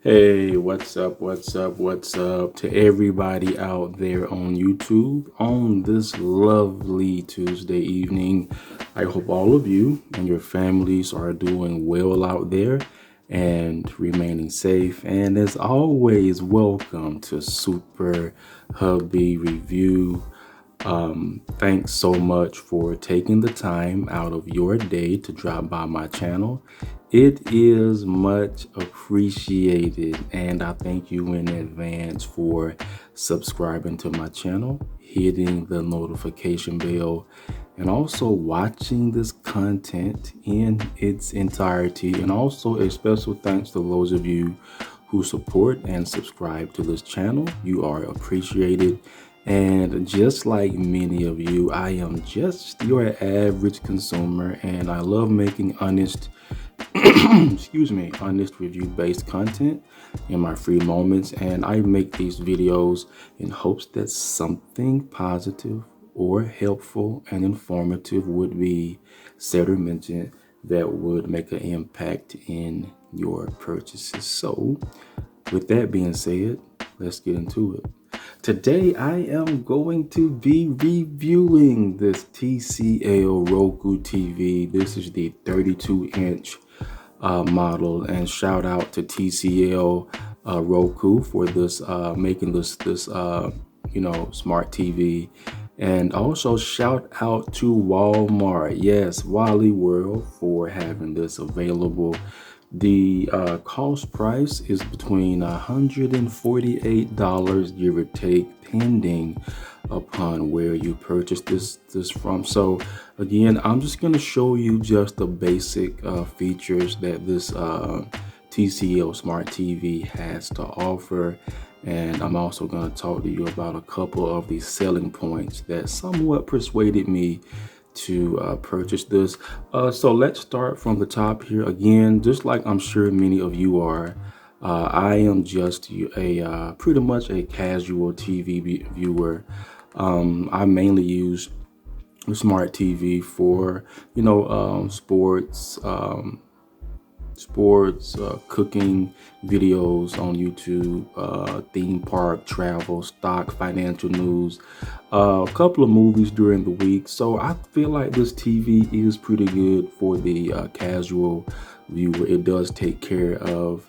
Hey, what's up to everybody out there on YouTube on this lovely Tuesday evening. I hope all of you and your families are doing well out there and remaining safe. And as always, welcome to Super Hubby Review. Thanks so much for taking the time out of your day to drop by my channel. It is much appreciated, and I thank you in advance for subscribing to my channel, hitting the notification bell, and also watching this content in its entirety. And also a special thanks to those of you who support and subscribe to this channel. You are appreciated. And just like many of you, I am just your average consumer, and I love making honest, honest review-based content in my free moments. And I make these videos in hopes that something positive or helpful and informative would be said or mentioned that would make an impact in your purchases. So, with that being said, let's get into it. Today, I am going to be reviewing this TCL Roku TV. This is the 32-inch model, and shout out to TCL Roku for this making this smart TV. And also shout out to Walmart, yes, Wally World, for having this available. The cost price is between $148, give or take, pending upon where you purchase this from. So again, I'm just going to show you just the basic features that this TCL Smart TV has to offer. And I'm also going to talk to you about a couple of the selling points that somewhat persuaded me to purchase this. So let's start from the top here. Again, just like I'm sure many of you are, I am just a pretty much a casual TV viewer. I mainly use the smart TV for sports, cooking videos on YouTube, theme park travel, stock, financial news, a couple of movies during the week. So I feel like this TV is pretty good for the casual viewer. It does take care of,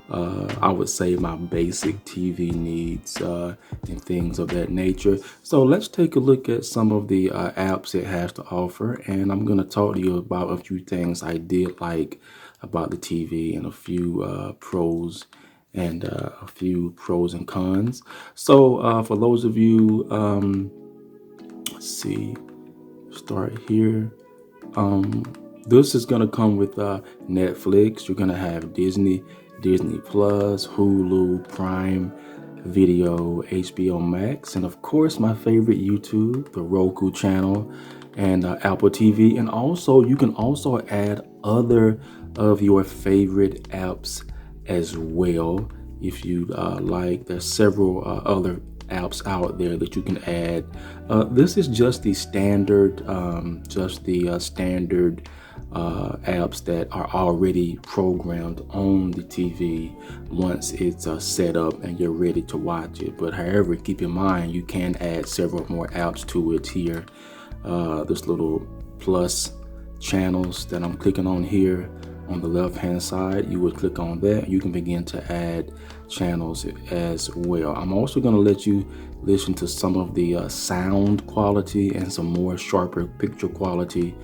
I would say, my basic TV needs and things of that nature. So let's take a look at some of the apps it has to offer, and I'm going to talk to you about a few things I did like about the TV and a few pros and cons. So for those of you, let's see, start here. This is gonna come with Netflix. You're gonna have Disney Plus, Hulu, Prime Video, HBO Max, and of course my favorite, YouTube, the Roku channel, and Apple TV. And also you can also add other of your favorite apps as well if you like. There's several other apps out there that you can add. This is just the standard apps that are already programmed on the TV once it's set up and you're ready to watch it. But however, keep in mind you can add several more apps to it here. This little plus channels that I'm clicking on here on the left hand side, you would click on that. You can begin to add channels as well. I'm also going to let you listen to some of the sound quality and some more sharper picture quality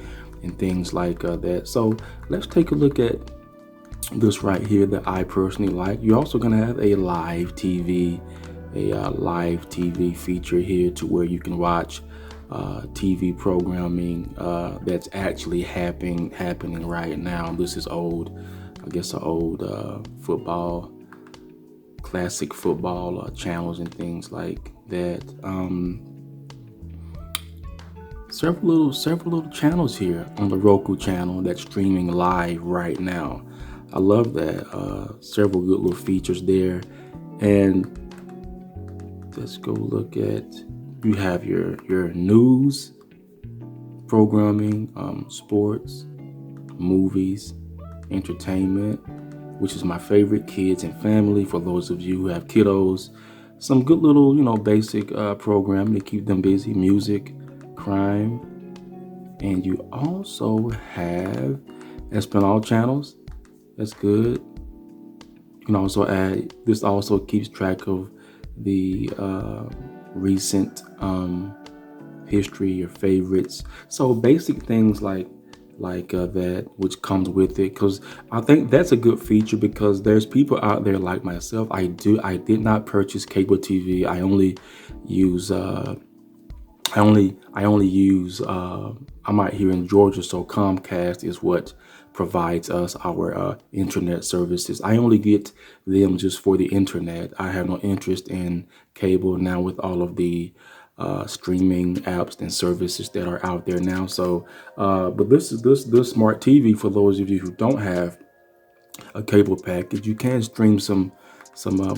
and things like that. So let's take a look at this right here that I personally like. You're also going to have a live TV feature here to where you can watch TV programming that's actually happening right now. This is old, I guess, an old football, classic football channels and things like that. Several little channels here on the Roku channel that's streaming live right now. I love that. Several good little features there. And let's go look at, you have your news, programming, sports, movies, entertainment, which is my favorite, kids and family. For those of you who have kiddos, some good little, basic programming to keep them busy, music, crime. And you also have Espinal channels. That's good. You can also add, this also keeps track of the recent history, your favorites. So basic things like that, which comes with it, because I think that's a good feature, because there's people out there like myself. I did not purchase cable TV. Use I only use I'm out here in Georgia, so Comcast is what provides us our internet services. I only get them just for the internet. I have no interest in cable now with all of the streaming apps and services that are out there now. So, but this smart TV, for those of you who don't have a cable package, you can stream some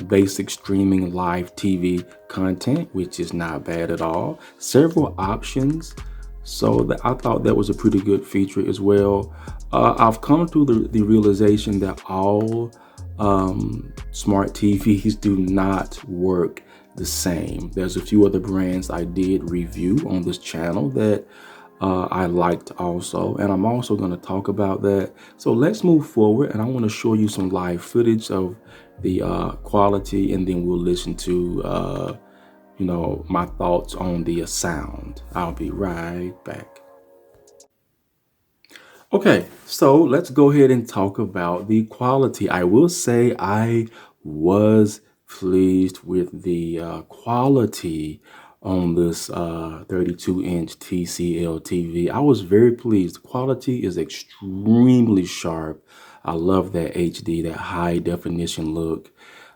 basic streaming live TV content, which is not bad at all. Several options, so that I thought that was a pretty good feature as well. I've come to the realization that all smart TVs do not work the same. There's a few other brands I did review on this channel that I liked also, and I'm also going to talk about that. So let's move forward, and I want to show you some live footage of the quality, and then we'll listen to my thoughts on the sound. I'll be right back. Okay, so let's go ahead and talk about the quality. I will say I was pleased with the quality on this 32-inch TCL TV. I was very pleased. The quality is extremely sharp. I love that HD, that high definition look.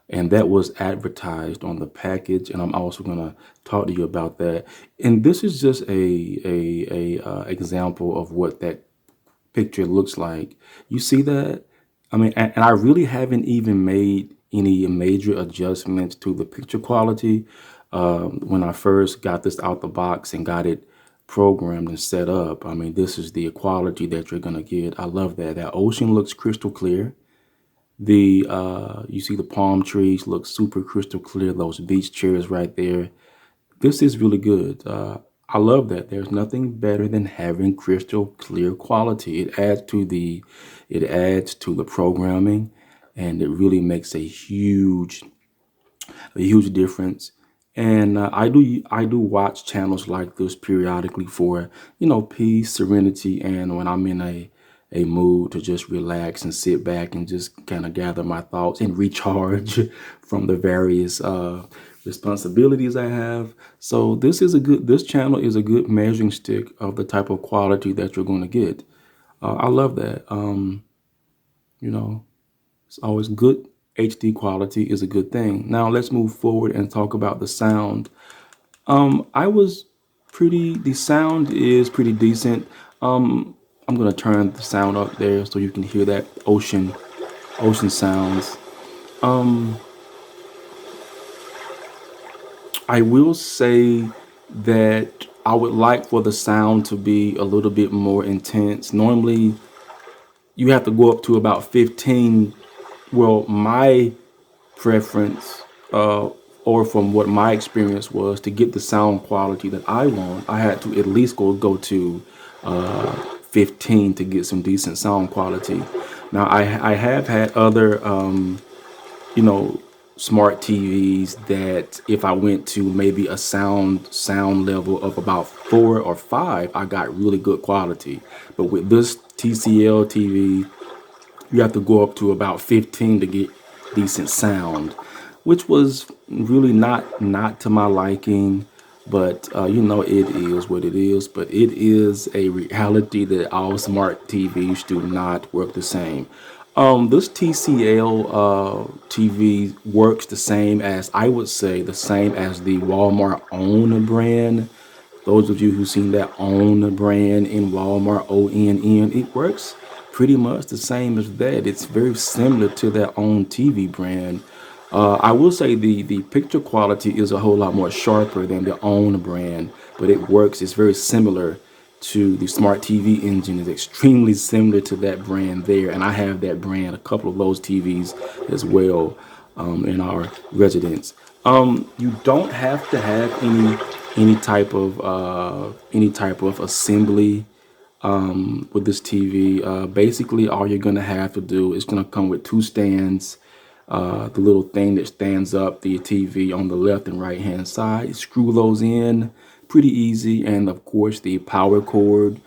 And that was advertised on the package, and I'm also going to talk to you about that. And this is just a example of what that picture looks like. You see that? I mean, and I really haven't even made any major adjustments to the picture quality. When I first got this out the box and got it programmed and set up, I mean, this is the quality that you're gonna get. I love that. That ocean looks crystal clear. The you see the palm trees look super crystal clear. Those beach chairs right there. This is really good. I love that. There's nothing better than having crystal clear quality. It adds to the programming, and it really makes a huge difference. And I do watch channels like this periodically for peace, serenity, and when I'm in a mood to just relax and sit back and just kind of gather my thoughts and recharge from the various responsibilities I have. So this channel is a good measuring stick of the type of quality that you're going to get. I love that. You know, it's always good. HD quality is a good thing. Now let's move forward and talk about the sound. The sound is pretty decent. I'm gonna turn the sound up there so you can hear that ocean sounds. I will say that I would like for the sound to be a little bit more intense. Normally, you have to go up to about 15. Well, my preference, or from what my experience was, to get the sound quality that I want, I had to at least go to 15 to get some decent sound quality. Now, I have had other you know, smart TVs that if I went to maybe a sound level of about 4 or 5, I got really good quality. But with this TCL TV, you have to go up to about 15 to get decent sound, which was really not to my liking. But it is what it is. But it is a reality that all smart TVs do not work the same. This TCL TV works the same as, I would say, the same as the Walmart OWN brand. Those of you who've seen that OWN brand in Walmart, ONN, it works pretty much the same as that. It's very similar to that OWN TV brand. I will say the picture quality is a whole lot more sharper than the OWN brand, but it works. It's very similar to the smart TV engine is extremely similar to that brand there. And I have that brand, a couple of those TVs as well, in our residence. You don't have to have any type of assembly with this TV. Basically, all you're gonna have to do is gonna come with two stands. The little thing that stands up the TV on the left and right hand side. Screw those in, pretty easy, and of course the power cord.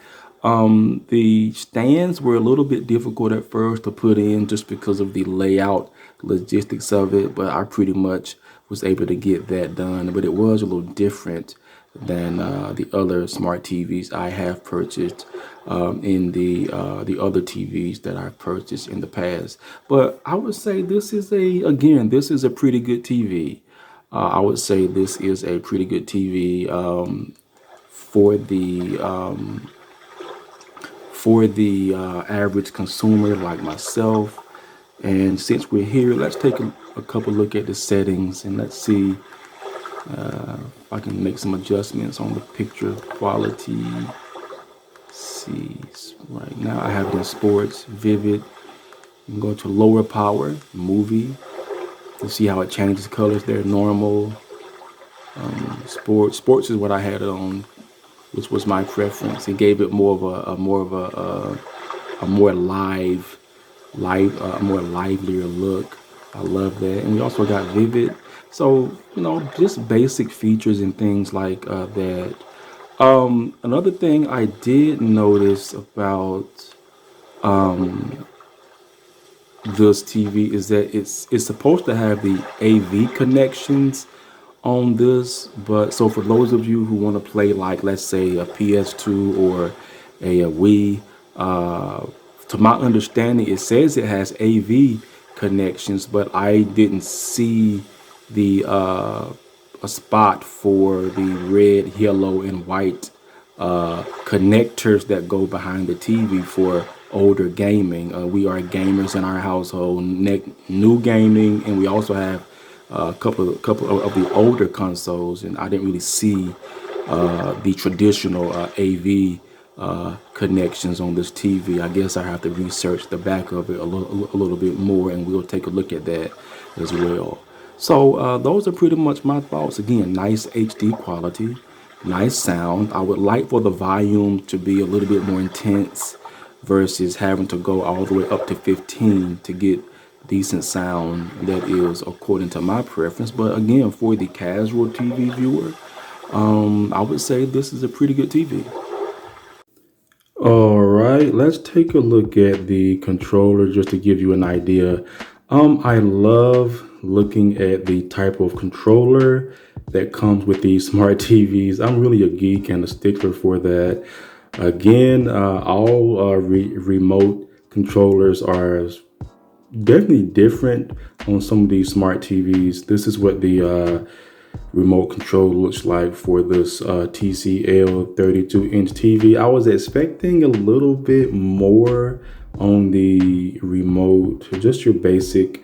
The stands were a little bit difficult at first to put in just because of the layout logistics of it, but I pretty much was able to get that done. But it was a little different than the other smart TVs I have purchased in the other TVs that I've purchased in the past. But I would say this is a pretty good TV. I would say this is a pretty good TV for the average consumer like myself. And since we're here, let's take a couple look at the settings and let's see if I can make some adjustments on the picture quality. Let's see, right now I have it in sports, vivid. You can go to lower power, movie. You see how it changes colors there, normal. Sports is what I had it on, which was my preference. It gave it more of a more a more livelier look. I love that. And we also got vivid. So, just basic features and things like that. Another thing I did notice about this TV is that it's supposed to have the AV connections on this, but so for those of you who want to play like, let's say, a PS2 or a Wii, to my understanding, it says it has AV connections, but I didn't see the a spot for the red, yellow, and white connectors that go behind the TV for older gaming. We are gamers in our household, new gaming, and we also have a couple of the older consoles, and I didn't really see the traditional AV connections on this TV. I guess I have to research the back of it a little bit more, and we'll take a look at that as well. So those are pretty much my thoughts. Again, nice HD quality, nice sound. I would like for the volume to be a little bit more intense versus having to go all the way up to 15 to get decent sound that is according to my preference. But again, for the casual TV viewer, I would say this is a pretty good TV. All right, let's take a look at the controller just to give you an idea. I love looking at the type of controller that comes with these smart TVs. I'm really a geek and a stickler for that. Again, all remote controllers are definitely different on some of these smart TVs. This is what the remote control looks like for this TCL 32-inch TV. I was expecting a little bit more on the remote, just your basic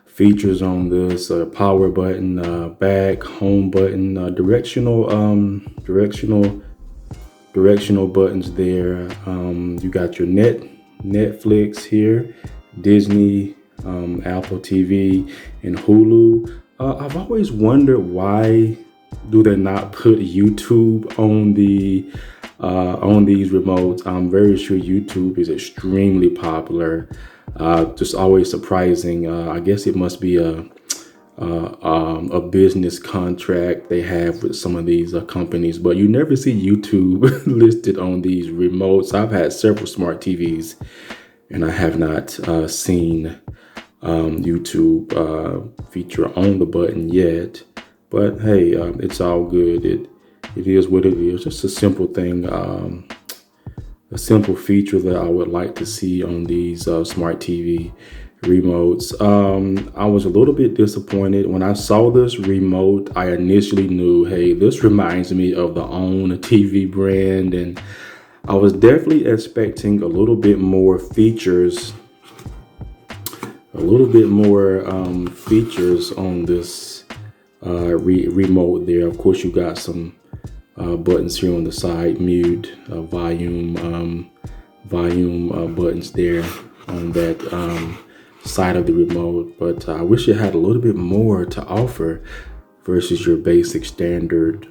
features on this: power button, back, home button, directional buttons there. You got your Netflix here, Disney, Apple TV, and Hulu. I've always wondered, why do they not put YouTube on these remotes? I'm very sure YouTube is extremely popular. Just always surprising. I guess it must be a business contract they have with some of these companies, but you never see YouTube listed on these remotes. I've had several smart TVs and I have not seen YouTube feature on the button yet. But hey, it's all good. It is what it is. Just a simple thing, a simple feature that I would like to see on these smart TV remotes. I was a little bit disappointed when I saw this remote. I initially knew, hey, this reminds me of the OWN TV brand, and I was definitely expecting a little bit more features, features on this remote there. Of course, you got some buttons here on the side, mute, volume buttons there on that side of the remote. But I wish it had a little bit more to offer versus your basic standard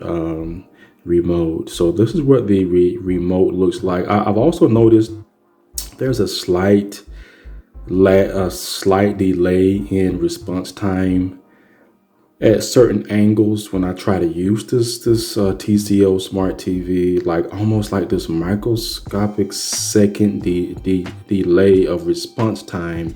remote. So this is what the remote looks like. I've also noticed there's a slight delay in response time at certain angles when I try to use this TCL smart TV, like almost like this microscopic second delay of response time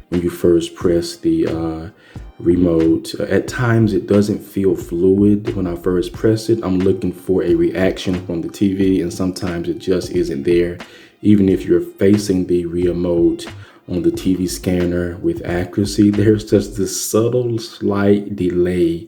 when you first press the remote. At times it doesn't feel fluid when I first press it. I'm looking for a reaction from the TV, and sometimes it just isn't there. Even if you're facing the remote on the TV scanner with accuracy, there's just this subtle slight delay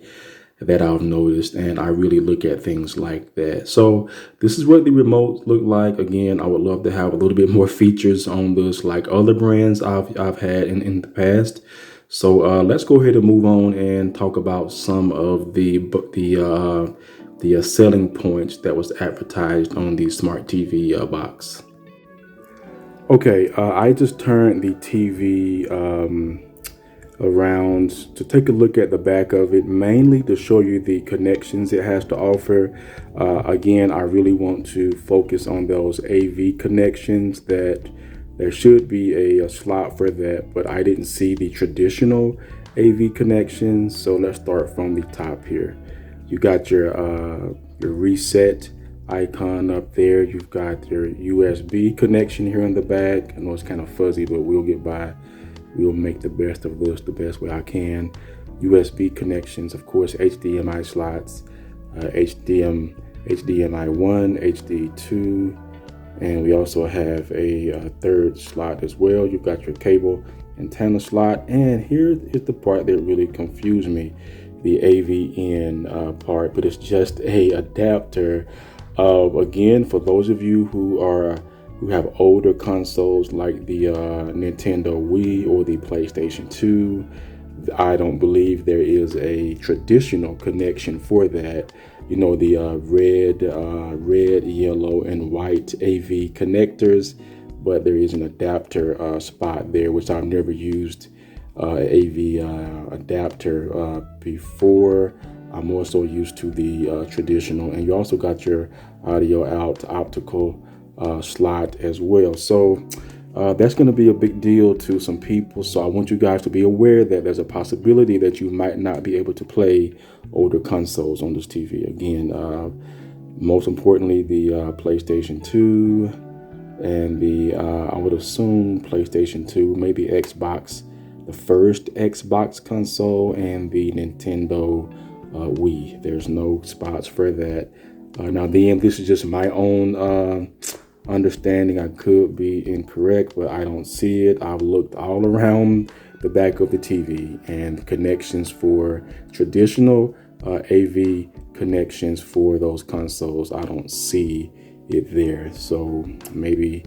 that I've noticed, and I really look at things like that. So this is what the remote look like. Again, I would love to have a little bit more features on this like other brands I've had in the past. So let's go ahead and move on and talk about some of the selling points that was advertised on the smart TV box. Okay, I just turned the TV around to take a look at the back of it, mainly to show you the connections it has to offer. Again, I really want to focus on those AV connections. That there should be a slot for that, but I didn't see the traditional AV connections. So let's start from the top here. You got your reset icon up there. You've got your USB connection here in the back. I know it's kind of fuzzy, but we'll get by. We'll make the best of this the best way I can. USB connections, of course, HDMI slots, HDMI 1, HD 2, and we also have a third slot as well. You've got your cable antenna slot, and here is the part that really confused me, the AV-in part, but it's just a adapter. Again, for those of you who have older consoles like the Nintendo Wii or the PlayStation 2, I don't believe there is a traditional connection for that. You know, the red, yellow, and white AV connectors, but there is an adapter spot there, which I've never used AV adapter before. I'm also used to the traditional, and you also got your audio out optical slot as well. So that's going to be a big deal to some people. So I want you guys to be aware that there's a possibility that you might not be able to play older consoles on this TV. Again, most importantly, the PlayStation 2 and the, I would assume PlayStation 2, maybe Xbox, the first Xbox console, and the Nintendo Wii. There's no spots for that. Now, then, this is just my own understanding. I could be incorrect, but I don't see it. I've looked all around the back of the TV, and connections for traditional AV connections for those consoles, I don't see it there. So maybe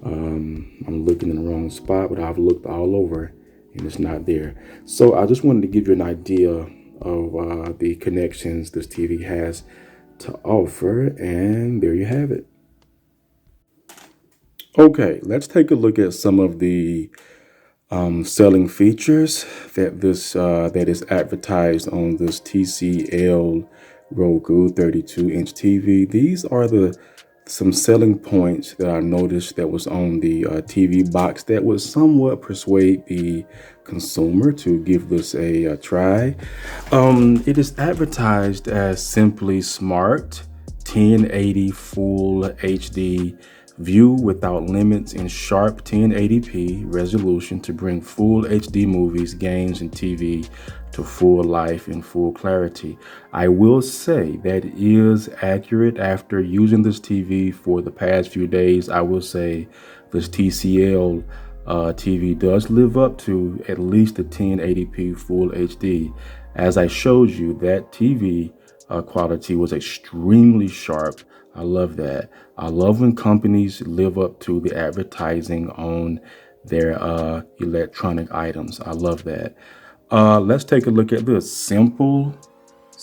I'm looking in the wrong spot, but I've looked all over and it's not there. So I just wanted to give you an idea of the connections this TV has to offer, and there you have it. Okay, let's take a look at some of the selling features that that is advertised on this TCL Roku 32-inch TV. These are some selling points that I noticed that was on the TV box that would somewhat persuade the consumer to give this a try. It is advertised as simply smart, 1080 full HD view without limits in sharp 1080p resolution to bring full HD movies, games, and TV to full life in full clarity. I will say that is accurate. After using this TV for the past few days, I will say this TCL TV does live up to at least the 1080p full HD. As I showed you, that TV quality was extremely sharp. I love that. I love when companies live up to the advertising on their electronic items. I love that. Let's take a look at this. Simple,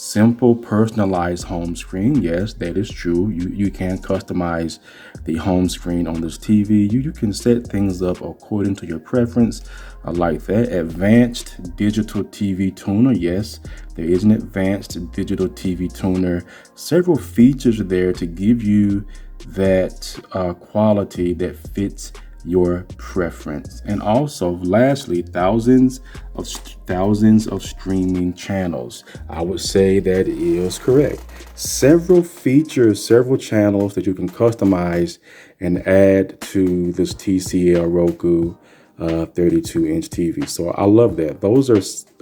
Simple personalized home screen. Yes, that is true. You can customize the home screen on this TV. You can set things up according to your preference. I like that. Advanced digital TV tuner. Yes, there is an advanced digital TV tuner. Several features there to give you that quality that fits your preference. And also, lastly, thousands of streaming channels. I would say that is correct. Several features, several channels that you can customize and add to this TCL Roku 32-inch TV. So I love that. Those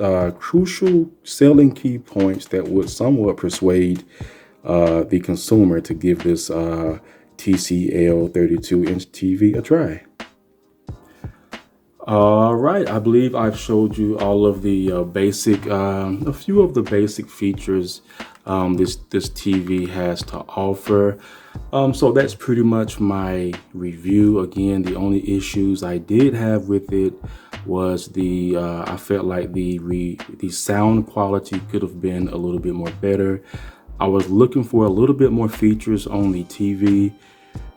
are crucial selling key points that would somewhat persuade the consumer to give this TCL 32-inch TV a try. All right, I believe I've showed you all of the a few of the basic features this TV has to offer. So that's pretty much my review. Again, the only issues I did have with it was I felt like the sound quality could have been a little bit more better. I was looking for a little bit more features on the TV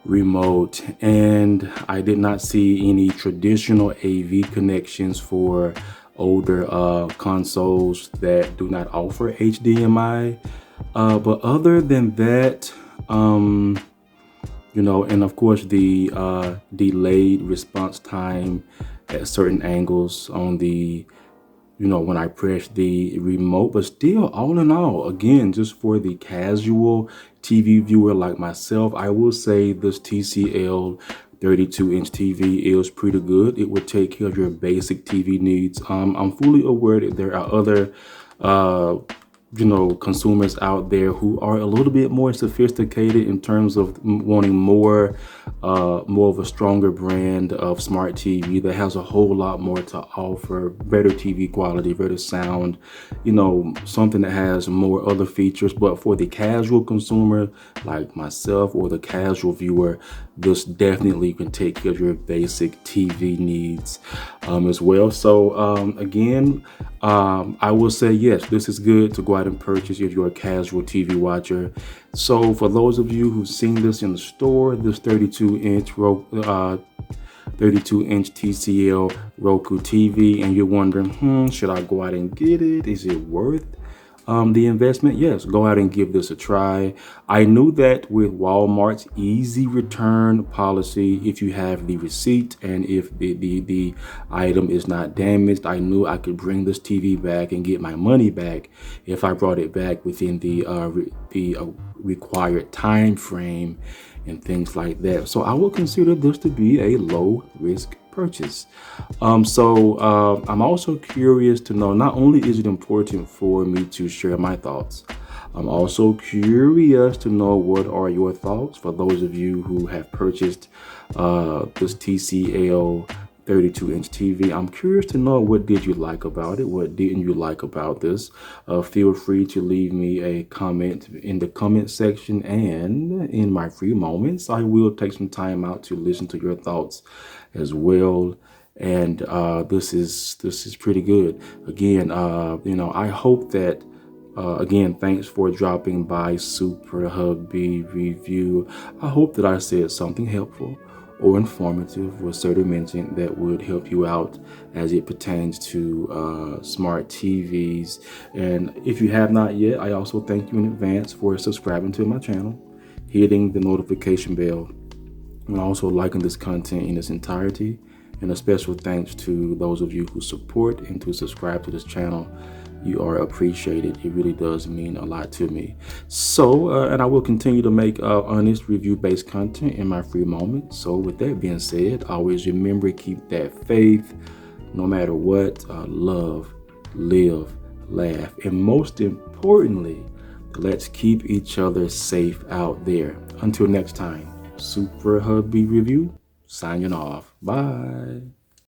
remote, and I did not see any traditional AV connections for older consoles that do not offer HDMI. But other than that, and of course the delayed response time at certain angles on the when I press the remote. But still, all in all, again, just for the casual TV viewer like myself, I will say this TCL 32-inch TV is pretty good. It would take care of your basic TV needs. I'm fully aware that there are other consumers out there who are a little bit more sophisticated in terms of wanting more of a stronger brand of smart TV that has a whole lot more to offer, better TV quality, better sound, something that has more other features. But for the casual consumer like myself or the casual viewer, this definitely can take care of your basic TV needs as well. So again, I will say yes, this is good to go out and purchase if you're a casual TV watcher. So for those of you who've seen this in the store, this 32-inch TCL Roku TV, and you're wondering, should I go out and get it? Is it worth the investment? Yes, go out and give this a try. I knew that with Walmart's easy return policy, if you have the receipt and if the item is not damaged, I knew I could bring this TV back and get my money back if I brought it back within the required time frame and things like that. So I will consider this to be a low risk purchase. I'm also curious to know, not only is it important for me to share my thoughts, I'm also curious to know what are your thoughts for those of you who have purchased this TCL 32-inch TV. I'm curious to know, what did you like about it? What didn't you like about this? Feel free to leave me a comment in the comment section, and in my free moments, I will take some time out to listen to your thoughts as well. And this is pretty good. Again, I hope that again, thanks for dropping by Super Hubby Review. I hope that I said something helpful or informative with certain mention that would help you out as it pertains to smart TVs. And if you have not yet, I also thank you in advance for subscribing to my channel, hitting the notification bell, and also liking this content in its entirety. And a special thanks to those of you who support and to subscribe to this channel. You are appreciated. It really does mean a lot to me. So, and I will continue to make honest review-based content in my free moments. So with that being said, always remember, keep that faith no matter what. Love, live, laugh, and most importantly, let's keep each other safe out there. Until next time, Super Hubby Review, signing off. Bye.